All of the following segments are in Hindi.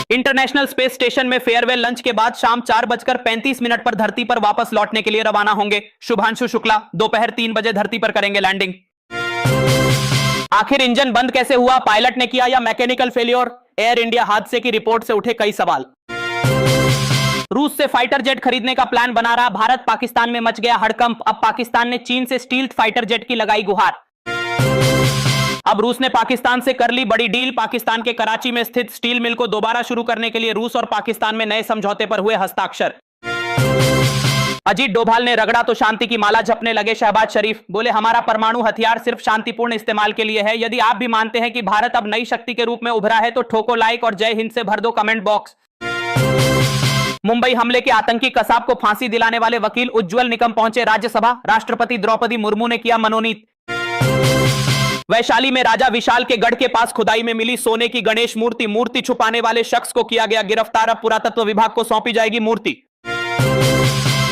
इंटरनेशनल स्पेस स्टेशन में फेयरवेल लंच के बाद शाम 4:35 पर धरती पर वापस लौटने के लिए रवाना होंगे शुभांशु शुक्ला। दोपहर 3 बजे धरती पर करेंगे लैंडिंग। आखिर इंजन बंद कैसे हुआ, पायलट ने किया या मैकेनिकल फेलियर? एयर इंडिया हादसे की रिपोर्ट से उठे कई सवाल। रूस से फाइटर जेट खरीदने का प्लान बना रहा भारत, पाकिस्तान में मच गया हड़कंप। अब पाकिस्तान ने चीन से स्टील्थ फाइटर जेट की लगाई गुहार। अब रूस ने पाकिस्तान से कर ली बड़ी डील। पाकिस्तान के कराची में स्थित स्टील मिल को दोबारा शुरू करने के लिए रूस और पाकिस्तान में नए समझौते पर हुए हस्ताक्षर। अजीत डोभाल ने रगड़ा तो शांति की माला जपने लगे शहबाज शरीफ। बोले हमारा परमाणु हथियार सिर्फ शांतिपूर्ण इस्तेमाल के लिए है। यदि आप भी मानते हैं कि भारत अब नई शक्ति के रूप में उभरा है तो ठोको लाइक और जय हिंद से भर दो कमेंट बॉक्स। मुंबई हमले के आतंकी कसाब को फांसी दिलाने वाले वकील उज्जवल निकम पहुंचे राज्यसभा। राष्ट्रपति द्रौपदी मुर्मू ने किया मनोनीत। वैशाली में राजा विशाल के गढ़ के पास खुदाई में मिली सोने की गणेश मूर्ति छुपाने वाले शख्स को किया गया गिरफ्तार। अब पुरातत्व विभाग को सौंपी जाएगी मूर्ति।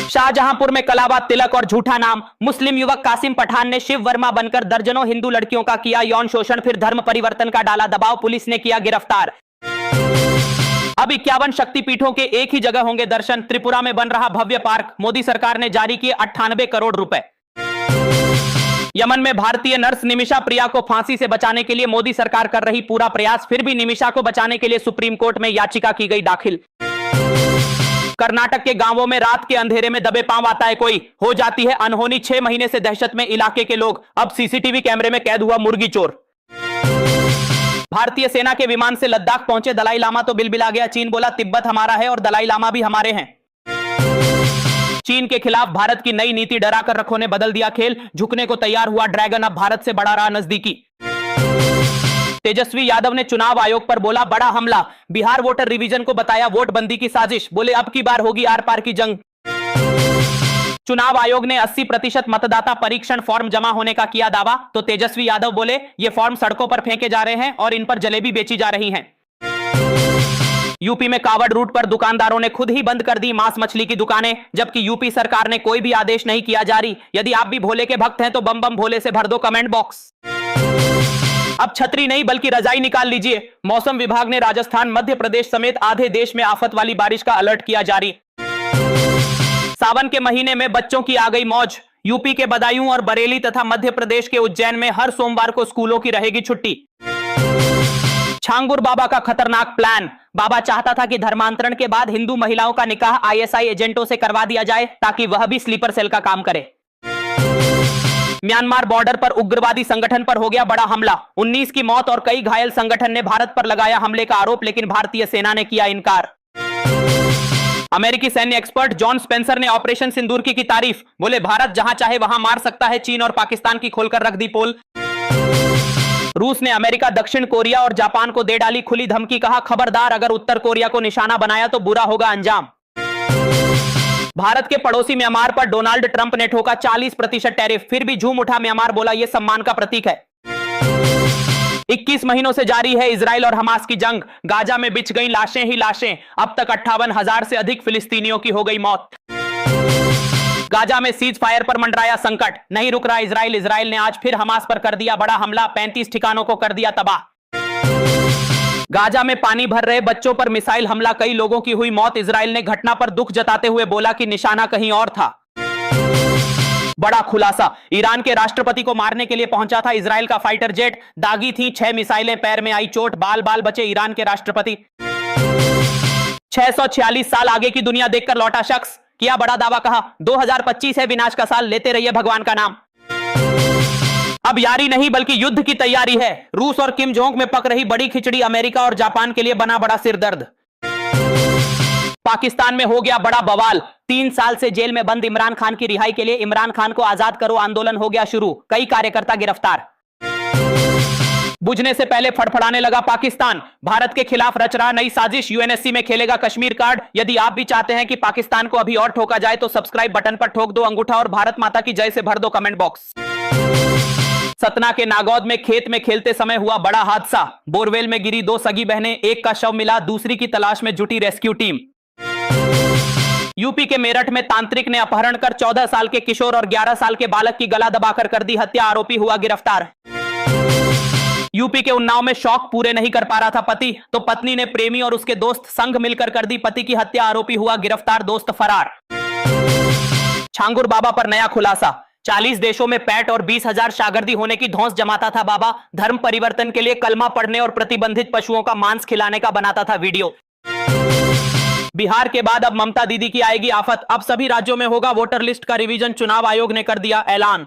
शाहजहांपुर में कलावा तिलक और झूठा नाम। मुस्लिम युवक कासिम पठान ने शिव वर्मा बनकर दर्जनों हिंदू लड़कियों का किया यौन शोषण, फिर धर्म परिवर्तन का डाला दबाव, पुलिस ने किया गिरफ्तार। अब 51 शक्तिपीठों के एक ही जगह होंगे दर्शन। त्रिपुरा में बन रहा भव्य पार्क। मोदी सरकार ने जारी किए 98 करोड़ रुपए। यमन में भारतीय नर्स निमिषा प्रिया को फांसी से बचाने के लिए मोदी सरकार कर रही पूरा प्रयास, फिर भी निमिषा को बचाने के लिए सुप्रीम कोर्ट में याचिका की गई दाखिल। कर्नाटक के गांवों में रात के अंधेरे में दबे पांव आता है कोई, हो जाती है अनहोनी। 6 महीने से दहशत में इलाके के लोग। अब सीसीटीवी कैमरे में कैद हुआ मुर्गी चोर। भारतीय सेना के विमान से लद्दाख पहुंचे दलाई लामा तो बिलबिला गया। चीन बोला तिब्बत हमारा है और दलाई लामा भी हमारे हैं। चीन के खिलाफ भारत की नई नीति डरा कर रखों ने बदल दिया खेल। झुकने को तैयार हुआ ड्रैगन, अब भारत से बढ़ा रहा नजदीकी। तेजस्वी यादव ने चुनाव आयोग पर बोला बड़ा हमला। बिहार वोटर रिवीजन को बताया वोटबंदी की साजिश। बोले अब की बार होगी आर पार की जंग। चुनाव आयोग ने 80% मतदाता परीक्षण फॉर्म जमा होने का किया दावा, तो तेजस्वी यादव बोले ये फॉर्म सड़कों पर फेंके जा रहे हैं और इन पर जलेबी बेची जा रही हैं। यूपी में कावड़ रूट पर दुकानदारों ने खुद ही बंद कर दी मांस मछली की दुकानें, जबकि यूपी सरकार ने कोई भी आदेश नहीं किया जारी। यदि आप भी भोले के भक्त हैं तो बम बम भोले से भर दो कमेंट बॉक्स। अब छतरी नहीं बल्कि रजाई निकाल लीजिए। मौसम विभाग ने राजस्थान, मध्य प्रदेश समेत आधे देश में आफत वाली बारिश का अलर्ट किया जारी। सावन के महीने में बच्चों की आ गई मौज। यूपी के बदायूं और बरेली तथा मध्य प्रदेश के उज्जैन में हर सोमवार को स्कूलों की रहेगी छुट्टी। छांगुर बाबा का खतरनाक प्लान। बाबा चाहता था कि धर्मांतरण के बाद हिंदू महिलाओं का निकाह आईएसआई एजेंटों से करवा दिया जाए ताकि वह भी स्लीपर सेल का काम करे। म्यांमार बॉर्डर पर उग्रवादी संगठन पर हो गया बड़ा हमला। 19 की मौत और कई घायल। संगठन ने भारत पर लगाया हमले का आरोप, लेकिन भारतीय सेना ने किया इनकार। अमेरिकी सैन्य एक्सपर्ट जॉन स्पेंसर ने ऑपरेशन सिंदूर की तारीफ। बोले भारत जहां चाहे वहां मार सकता है। चीन और पाकिस्तान की खोलकर रख दी पोल। रूस ने अमेरिका, दक्षिण कोरिया और जापान को दे डाली खुली धमकी। कहा खबरदार अगर उत्तर कोरिया को निशाना बनाया तो बुरा होगा अंजाम। भारत के पड़ोसी म्यांमार पर डोनाल्ड ट्रंप ने ठोका 40% टैरिफ, फिर भी झूम उठा म्यांमार। बोला यह सम्मान का प्रतीक है। 21 महीनों से जारी है इजराइल और हमास की जंग। गाजा में बिछ गई लाशें ही लाशें। अब तक 58,000 से अधिक फिलिस्तीनियों की हो गई मौत। गाजा में सीज फायर पर मंडराया संकट। नहीं रुक रहा इजराइल। इजराइल ने आज फिर हमास पर कर दिया बड़ा हमला। 35 ठिकानों को कर दिया तबाह। गाजा में पानी भर रहे बच्चों पर मिसाइल हमला, कई लोगों की हुई मौत। इजराइल ने घटना पर दुख जताते हुए बोला कि निशाना कहीं और था। बड़ा खुलासा। ईरान के राष्ट्रपति को मारने के लिए पहुंचा था इजराइल का फाइटर जेट। दागी थी 6 मिसाइलें, पैर में आई चोट। बाल बाल बचे ईरान के राष्ट्रपति। 646 साल आगे की दुनिया देखकर लौटा शख्स। किया बड़ा दावा, कहा 2025 है विनाश का साल, लेते रहिए भगवान का नाम। अब यारी नहीं बल्कि युद्ध की तैयारी है। रूस और किम जोंग में पक रही बड़ी खिचड़ी। अमेरिका और जापान के लिए बना बड़ा सिरदर्द। पाकिस्तान में हो गया बड़ा बवाल। 3 साल से जेल में बंद इमरान खान की रिहाई के लिए इमरान खान को आजाद करो आंदोलन हो गया शुरू। कई कार्यकर्ता गिरफ्तार। बुझने से पहले फड़फड़ाने लगा पाकिस्तान। भारत के खिलाफ रच रहा नई साजिश। यूएनएससी में खेलेगा कश्मीर कार्ड। यदि आप भी चाहते हैं कि पाकिस्तान को अभी और ठोका जाए तो सब्सक्राइब बटन पर ठोक दो अंगूठा और भारत माता की जय से भर दो कमेंट बॉक्स। सतना के नागौद में खेत में खेलते समय हुआ बड़ा हादसा। बोरवेल में गिरी 2 सगी बहनें, एक का शव मिला, दूसरी की तलाश में जुटी रेस्क्यू टीम। यूपी के मेरठ में तांत्रिक ने अपहरण कर 14 साल के किशोर और 11 साल के बालक की गला दबाकर कर दी हत्या। आरोपी हुआ गिरफ्तार। यूपी के उन्नाव में शौक पूरे नहीं कर पा रहा था पति, तो पत्नी ने प्रेमी और उसके दोस्त संग मिलकर कर दी पति की हत्या। आरोपी हुआ गिरफ्तार, दोस्त फरार। छांगुर बाबा पर नया खुलासा। 40 देशों में पैट और 20,000 शागिर्दी होने की धौंस जमाता था बाबा। धर्म परिवर्तन के लिए कलमा पढ़ने और प्रतिबंधित पशुओं का मांस खिलाने का बनाता था वीडियो। बिहार के बाद अब ममता दीदी की आएगी आफत। अब सभी राज्यों में होगा वोटर लिस्ट का रिवीजन, चुनाव आयोग ने कर दिया ऐलान।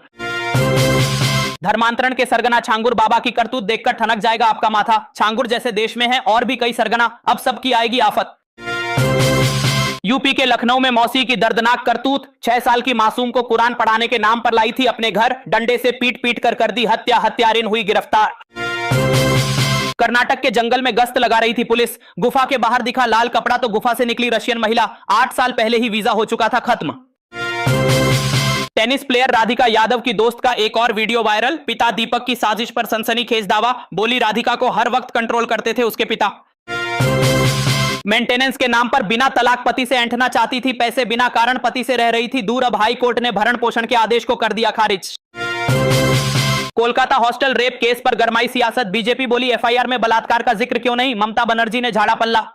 धर्मांतरण के सरगना छांगुर बाबा की करतूत देखकर ठनक जाएगा आपका माथा। छांगुर जैसे देश में है और भी कई सरगना, अब सबकी आएगी आफत। यूपी के लखनऊ में मौसी की दर्दनाक करतूत। 6 साल की मासूम को कुरान पढ़ाने के नाम पर लाई थी अपने घर, डंडे से पीट पीट कर दी हत्या। हत्यारिन हुई गिरफ्तार। कर्नाटक के जंगल में गश्त लगा रही थी पुलिस, गुफा के बाहर दिखा लाल कपड़ा तो गुफा से निकली रशियन महिला। 8 साल पहले ही वीजा हो चुका था खत्म। टेनिस प्लेयर राधिका यादव की दोस्त का एक और वीडियो वायरल। पिता दीपक की साजिश पर सनसनीखेज दावा, बोली राधिका को हर वक्त कंट्रोल करते थे उसके पिता। मेंटेनेंस के नाम पर बिना तलाक पति से ऐंठना चाहती थी, पैसे बिना कारण पति से रह रही थी दूर। अब हाई कोर्ट ने भरण पोषण के आदेश को कर दिया खारिज। कोलकाता हॉस्टल रेप केस पर गरमाई सियासत। बीजेपी बोली एफआईआर में बलात्कार का जिक्र क्यों नहीं, ममता बनर्जी ने झाड़ा पल्ला।